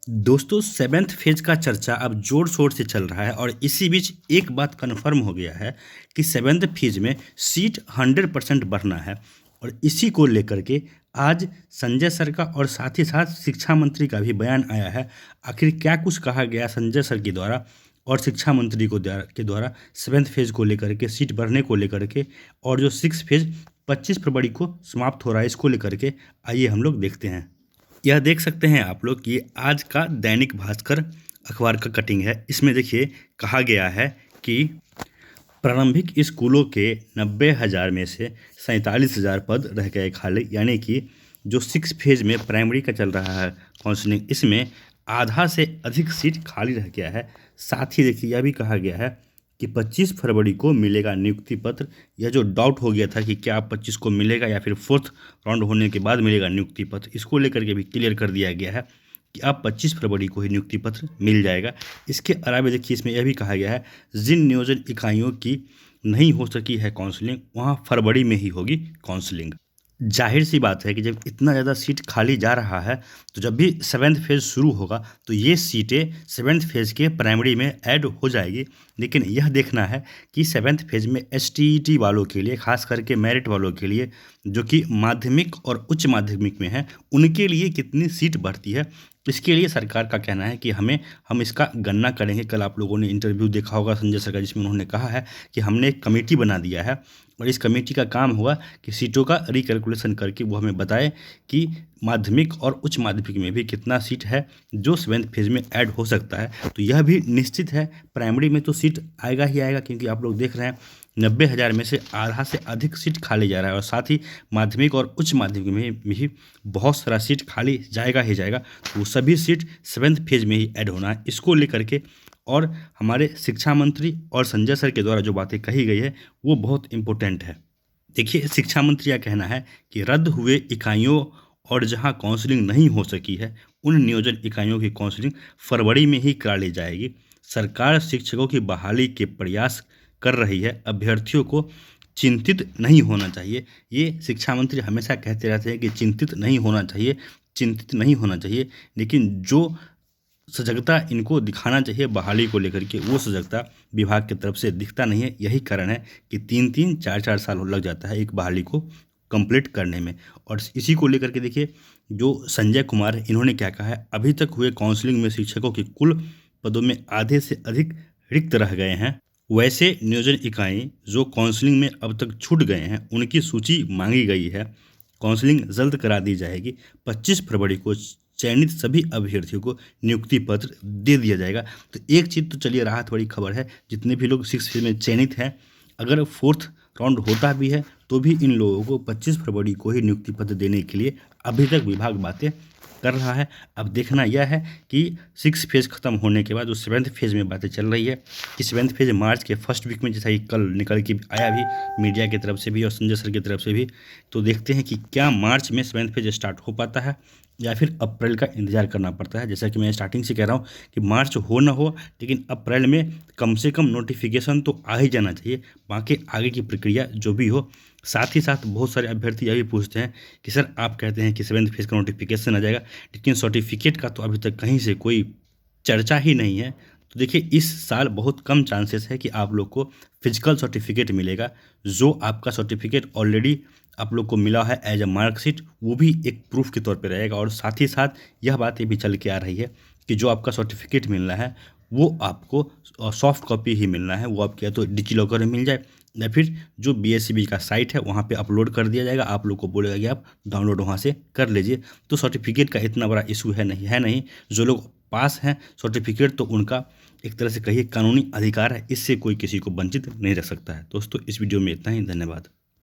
दोस्तों, seventh phase का चर्चा अब जोर शोर से चल रहा है और इसी बीच एक बात कन्फर्म हो गया है कि सेवेंथ फेज में सीट 100% बढ़ना है। और इसी को लेकर के आज संजय सर का और साथ ही साथ शिक्षा मंत्री का भी बयान आया है। आखिर क्या कुछ कहा गया संजय सर के द्वारा और शिक्षा मंत्री के द्वारा सेवेंथ फेज को लेकर के, सीट बढ़ने को लेकर के, और जो सिक्स फेज 25 फरवरी को समाप्त हो रहा है, इसको लेकर के आइए हम लोग देखते हैं। यह देख सकते हैं आप लोग कि आज का दैनिक भास्कर अखबार का कटिंग है। इसमें देखिए कहा गया है कि प्रारंभिक स्कूलों के 90,000 में से 47,000 पद रह गए खाली, यानी कि जो सिक्स फेज में प्राइमरी का चल रहा है काउंसलिंग, इसमें आधा से अधिक सीट खाली रह गया है। साथ ही देखिए यह भी कहा गया है कि 25 फरवरी को मिलेगा नियुक्ति पत्र। यह जो डाउट हो गया था कि क्या 25 को मिलेगा या फिर फोर्थ राउंड होने के बाद मिलेगा नियुक्ति पत्र, इसको लेकर के भी क्लियर कर दिया गया है कि अब 25 फरवरी को ही नियुक्ति पत्र मिल जाएगा। इसके अलावा देखिए इसमें यह भी कहा गया है जिन नियोजन इकाइयों की नहीं हो सकी है काउंसलिंग, वहाँ फरवरी में ही होगी काउंसलिंग। जाहिर सी बात है कि जब इतना ज़्यादा सीट खाली जा रहा है तो जब भी सेवेंथ फेज़ शुरू होगा तो ये सीटें सेवेंथ फेज़ के प्राइमरी में ऐड हो जाएगी। लेकिन यह देखना है कि सेवेंथ फेज़ में एसटीईटी वालों के लिए, खास करके मेरिट वालों के लिए, जो कि माध्यमिक और उच्च माध्यमिक में है, उनके लिए कितनी सीट बढ़ती है। इसके लिए सरकार का कहना है कि हम इसका गणना करेंगे। कल आप लोगों ने इंटरव्यू देखा होगा संजय सर का, जिसमें उन्होंने कहा है कि हमने एक कमेटी बना दिया है और इस कमेटी का काम होगा कि सीटों का रिकैलकुलेशन करके वो हमें बताए कि माध्यमिक और उच्च माध्यमिक में भी कितना सीट है जो सेवेंथ फेज में ऐड हो सकता है। तो यह भी निश्चित है, प्राइमरी में तो सीट आएगा ही आएगा, क्योंकि आप लोग देख रहे हैं 90,000 में से आधा से अधिक सीट खाली जा रहा है और साथ ही माध्यमिक और उच्च माध्यमिक में भी बहुत सारा सीट खाली जाएगा ही जाएगा। तो वो सभी सीट सेवेंथ फेज में ही ऐड होना है। इसको लेकर के और हमारे शिक्षा मंत्री और संजय सर के द्वारा जो बातें कही गई है वो बहुत इम्पोर्टेंट है। देखिए शिक्षा मंत्री का कहना है कि रद्द हुए इकाइयों और जहां काउंसलिंग नहीं हो सकी है उन नियोजन इकाइयों की काउंसलिंग फरवरी में ही करा ली जाएगी। सरकार शिक्षकों की बहाली के प्रयास कर रही है, अभ्यर्थियों को चिंतित नहीं होना चाहिए। ये शिक्षा मंत्री हमेशा कहते रहते हैं कि चिंतित नहीं होना चाहिए, चिंतित नहीं होना चाहिए, लेकिन जो सजगता इनको दिखाना चाहिए बहाली को लेकर के, वो सजगता विभाग की तरफ से दिखता नहीं है। यही कारण है कि 3-3, 4-4 साल लग जाता है एक बहाली को कंप्लीट करने में। और इसी को लेकर के देखिए जो संजय कुमार है, इन्होंने क्या कहा है, अभी तक हुए काउंसलिंग में शिक्षकों के कुल पदों में आधे से अधिक रिक्त रह गए हैं। वैसे नियोजन इकाई जो काउंसलिंग में अब तक छूट गए हैं उनकी सूची मांगी गई है। काउंसलिंग जल्द करा दी जाएगी। 25 फरवरी को चयनित सभी अभ्यर्थियों को नियुक्ति पत्र दे दिया जाएगा। तो एक चीज़ तो चलिए राहत वाली खबर है, जितने भी लोग सिक्स फेज में चयनित हैं, अगर फोर्थ राउंड होता भी है तो भी इन लोगों को 25 फरवरी को ही नियुक्ति पत्र देने के लिए अभी तक विभाग बातें कर रहा है। अब देखना यह है कि सिक्स फेज खत्म होने के बाद जो सेवेंथ फेज में बातें चल रही है कि सेवेंथ फेज मार्च के फर्स्ट वीक में, जैसा कि कल निकल के आया भी मीडिया की तरफ से भी और संजय सर की तरफ से भी, तो देखते हैं कि क्या मार्च में सेवेंथ फेज स्टार्ट हो पाता है या फिर अप्रैल का इंतजार करना पड़ता है। जैसा कि मैं स्टार्टिंग से कह रहा हूँ कि मार्च हो ना हो, लेकिन अप्रैल में कम से कम नोटिफिकेशन तो आ ही जाना चाहिए। बाकी आगे की प्रक्रिया जो भी हो। साथ ही साथ बहुत सारे अभ्यर्थी यह भी पूछते हैं कि सर आप कहते हैं कि सेवेंथ फेज का नोटिफिकेशन आ जाएगा, लेकिन सर्टिफिकेट का तो अभी तक कहीं से कोई चर्चा ही नहीं है। तो देखिए इस साल बहुत कम चांसेस है कि आप लोग को फिजिकल सर्टिफिकेट मिलेगा। जो आपका सर्टिफिकेट ऑलरेडी आप लोग को मिला है एज अ मार्कशीट, वो भी एक प्रूफ के तौर पे रहेगा। और साथ ही साथ यह बात ये भी चल के आ रही है कि जो आपका सर्टिफिकेट मिलना है वो आपको सॉफ्ट कॉपी ही मिलना है। वो आपके या तो डिजी लॉकर में मिल जाए या फिर जो बीएससीबी का साइट है वहाँ पे अपलोड कर दिया जाएगा। आप लोग को बोलेगा कि आप डाउनलोड वहाँ से कर लीजिए। तो सर्टिफिकेट का इतना बड़ा इशू है नहीं। जो लोग पास हैं सर्टिफिकेट तो उनका एक तरह से कहिए कानूनी अधिकार है, इससे कोई किसी को वंचित नहीं रख सकता है। दोस्तों इस वीडियो में इतना ही, धन्यवाद।